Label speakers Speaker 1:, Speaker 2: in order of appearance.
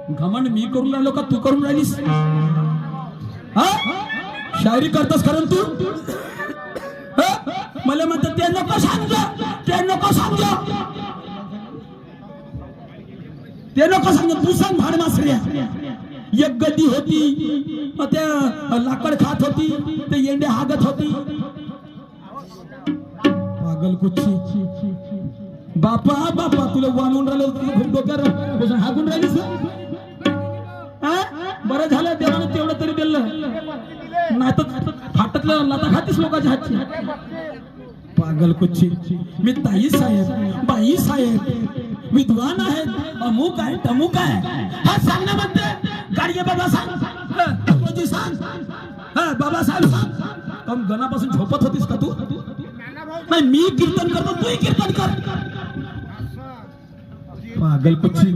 Speaker 1: घमंड मी करून राहिलो का तू करून राहिलीस? हा शायरी करतोस कारण तू मला म्हणतात ते नको सांग, ते नको सांग, ते नको सांग, तू सांग. भाडमासऱ्या एक गदी होती, मग त्या लाकड खात होती, ते येंडे हागत होती. पागल कुच्ची बापा बापा तुला वाळून राहिलं डोक्यावर हागून राहिलीस. बरं झालं देवानं तेवढं तरी दिलं, नाही तर फाटतलं लाता खातीस लोकांच्या हातची. पागल कुच्ची मी ताई साहेब बाई साहेब विद्वान आहेत, अमुक आहे तमुक आहे. हा सांग ना म्हणते गाडगे बाबा सांग, सांग बाबासाहेब सांग. कम गणापासून झोपत होतीस का तू? नाही मी कीर्तन करतो तूही कीर्तन कर. पागल कुच्ची.